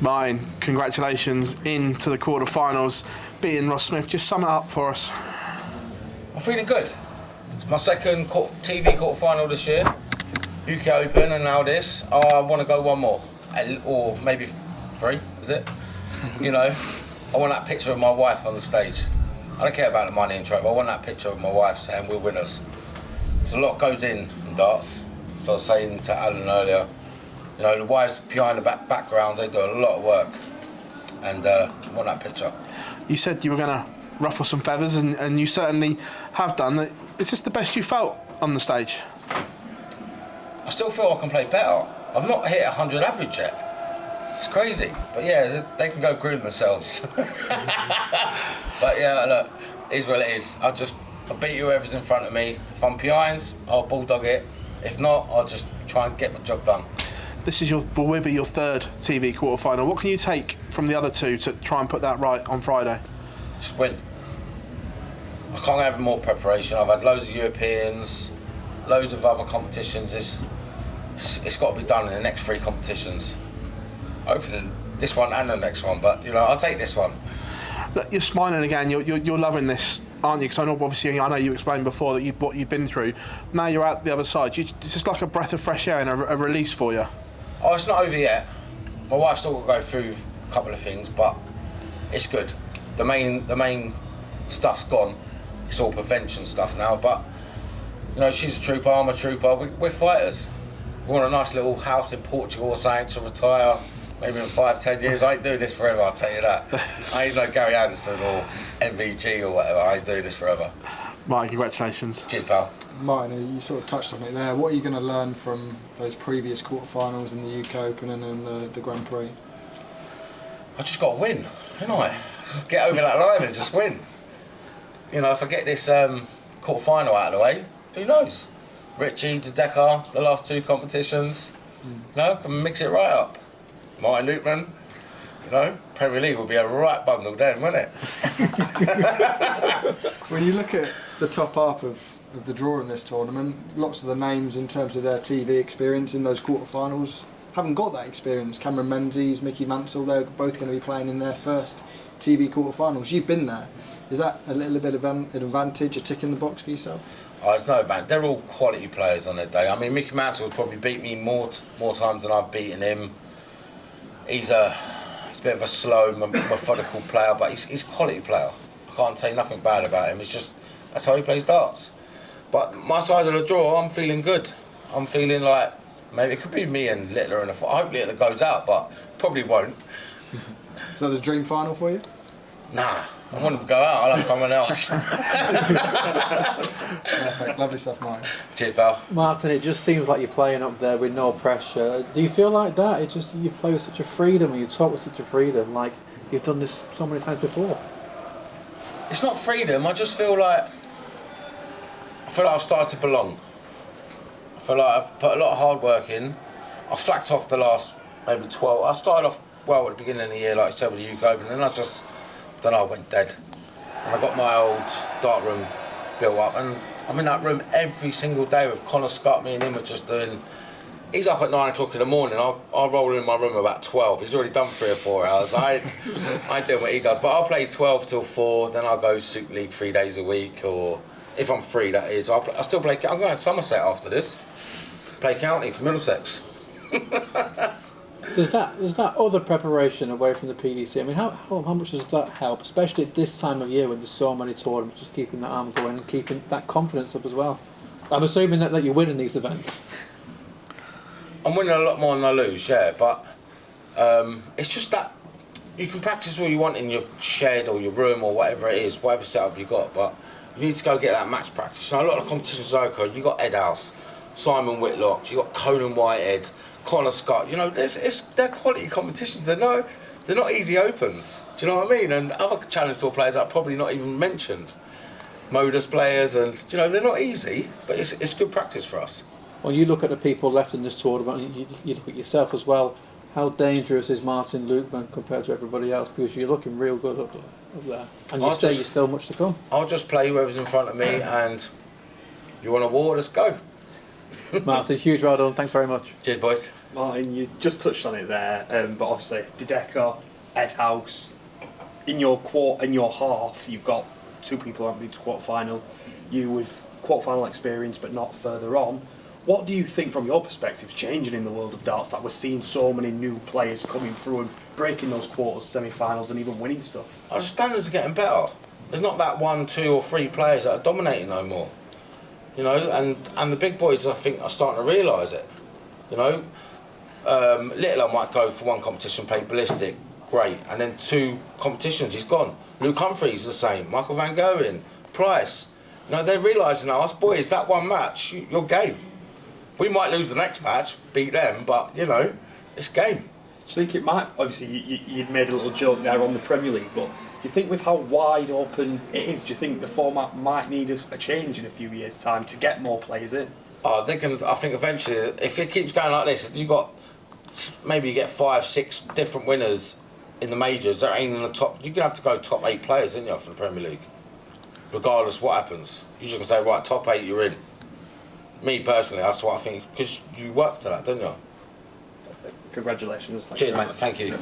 Mine, congratulations into the quarterfinals, beating Ross Smith. Just sum it up for us. I'm feeling good. It's my second TV quarterfinal this year, UK Open, and now this. I want to go one more, or maybe 3, is it? You know, I want that picture of my wife on the stage. I don't care about the money and trophy. I want that picture of my wife saying we're winners. There's a lot goes in darts. So I was saying to Alan earlier, you know, the wives behind the background, they do a lot of work, and I want that picture. You said you were going to ruffle some feathers, and you certainly have done. Is this the best you felt on the stage? I still feel I can play better. I've not hit 100 average yet. It's crazy, but yeah, they can go groom themselves. But yeah, look, it is what it is. I'll beat whoever's in front of me. If I'm behind, I'll bulldog it. If not, I'll just try and get my job done. This will be your third TV quarterfinal. What can you take from the other 2 to try and put that right on Friday? Just win. I can't have more preparation. I've had loads of Europeans, loads of other competitions. It's got to be done in the next 3 competitions. Hopefully this one and the next one, but you know, I'll take this one. Look, you're smiling again. You're loving this, aren't you? Because I know you explained before that what you've been through. Now you're out the other side. It's just like a breath of fresh air and a release for you. Oh, it's not over yet. My wife's still got to go through a couple of things, but it's good. The main stuff's gone. It's all prevention stuff now, but you know, she's a trooper, I'm a trooper. We're fighters. We want a nice little house in Portugal or something to retire. Maybe in 5-10 years. I ain't doing this forever, I'll tell you that. I ain't no Gary Anderson or MVG or whatever. I ain't doing this forever. Mike, congratulations. Cheers, pal. Martin, you sort of touched on it there. What are you going to learn from those previous quarterfinals in the UK Open and in the Grand Prix? I just got to win, ain't I? Get over that line and just win. You know, if I get this quarterfinal out of the way, who knows? Richie, Dekar, the last 2 competitions, you know, can mix it right up. Martin Lukeman, you know, Premier League will be a right bundle then, won't it? When you look at the top half of the draw in this tournament, lots of the names in terms of their TV experience in those quarterfinals haven't got that experience. Cameron Menzies, Mickey Mansell, they're both going to be playing in their first TV quarterfinals. You've been there. Is that a little bit of an advantage, a tick in the box for yourself? Oh, there's no advantage. They're all quality players on their day. I mean, Mickey Mansell would probably beat me more times than I've beaten him. He's a bit of a slow, methodical player, but he's a quality player. I can't say nothing bad about him. It's just, that's how he plays darts. But my side of the draw, I'm feeling good. I'm feeling like maybe it could be me and Littler in a fight. I hope Littler goes out, but probably won't. Is that the dream final for you? Nah, I want him to go out. I'll have someone else. Perfect. Lovely stuff, Martin. Cheers, pal. Martin, it just seems like you're playing up there with no pressure. Do you feel like that? You play with such a freedom, and you talk with such a freedom, like you've done this so many times before. It's not freedom. I just feel like I've started to belong. I feel like I've put a lot of hard work in. I slacked off the last maybe 12. I started off well at the beginning of the year, like I said, with the UK Open, and then I just, don't know, I went dead. And I got my old dart room built up, and I'm in that room every single day with Connor Scott. Me and him are just doing. He's up at 9 o'clock in the morning. I roll in my room about 12. He's already done 3 or 4 hours. I do what he does, but I'll play 12 till 4. Then I'll go Super League 3 days a week, or if I'm free, that is. I still play. I'm going to Somerset after this. Play county for Middlesex. Does that other preparation away from the PDC? I mean, how much does that help, especially at this time of year when there's so many tournaments? Just keeping that arm going and keeping that confidence up as well. I'm assuming that you're winning these events. I'm winning a lot more than I lose, yeah, but it's just that you can practice all you want in your shed or your room or whatever it is, whatever setup you got, but you need to go get that match practice. You know, a lot of competitions local, you got Ed House, Simon Whitlock, you got Conan Whitehead, Connor Scott. You know, they're quality competitions. They're not easy opens. Do you know what I mean? And other Challenge Tour players I've probably not even mentioned, Modus players, and you know, they're not easy, but it's good practice for us. When you look at the people left in this tournament, and you look at yourself as well, how dangerous is Martin Lukeman compared to everybody else? Because you're looking real good up there. And you say you're still much to come. I'll just play whoever's in front of me, and you want a war, let's go. Martin, huge well done. Thanks very much. Cheers, boys. Martin, you just touched on it there, but obviously Dideka, Ed House, in your half, you've got two people who haven't been to quarter-final. You with quarter-final experience, but not further on. What do you think, from your perspective, is changing in the world of darts that we're seeing so many new players coming through and breaking those quarters, semi-finals, and even winning stuff? Our standards are getting better. There's not that 1, 2 or 3 players that are dominating no more. You know, and the big boys, I think, are starting to realise it. You know, Littler might go for one competition, play ballistic, great, and then 2 competitions, he's gone. Luke Humphreys the same, Michael Van Gerwen, Price. You know, they're realising now, us boys, that one match, you're game. We might lose the next match, beat them, but, you know, it's game. Do you think it might, obviously you'd made a little joke there on the Premier League, but do you think with how wide open it is, do you think the format might need a change in a few years' time to get more players in? I think eventually, if it keeps going like this, if you got, maybe you get 5, 6 different winners in the majors that ain't in the top, you're going to have to go top 8 players, aren't you, for the Premier League? Regardless what happens. You're just going to say, right, top 8, you're in. Me personally, that's what I think, because you worked to that, don't you? Congratulations. Cheers, mate. Thank you.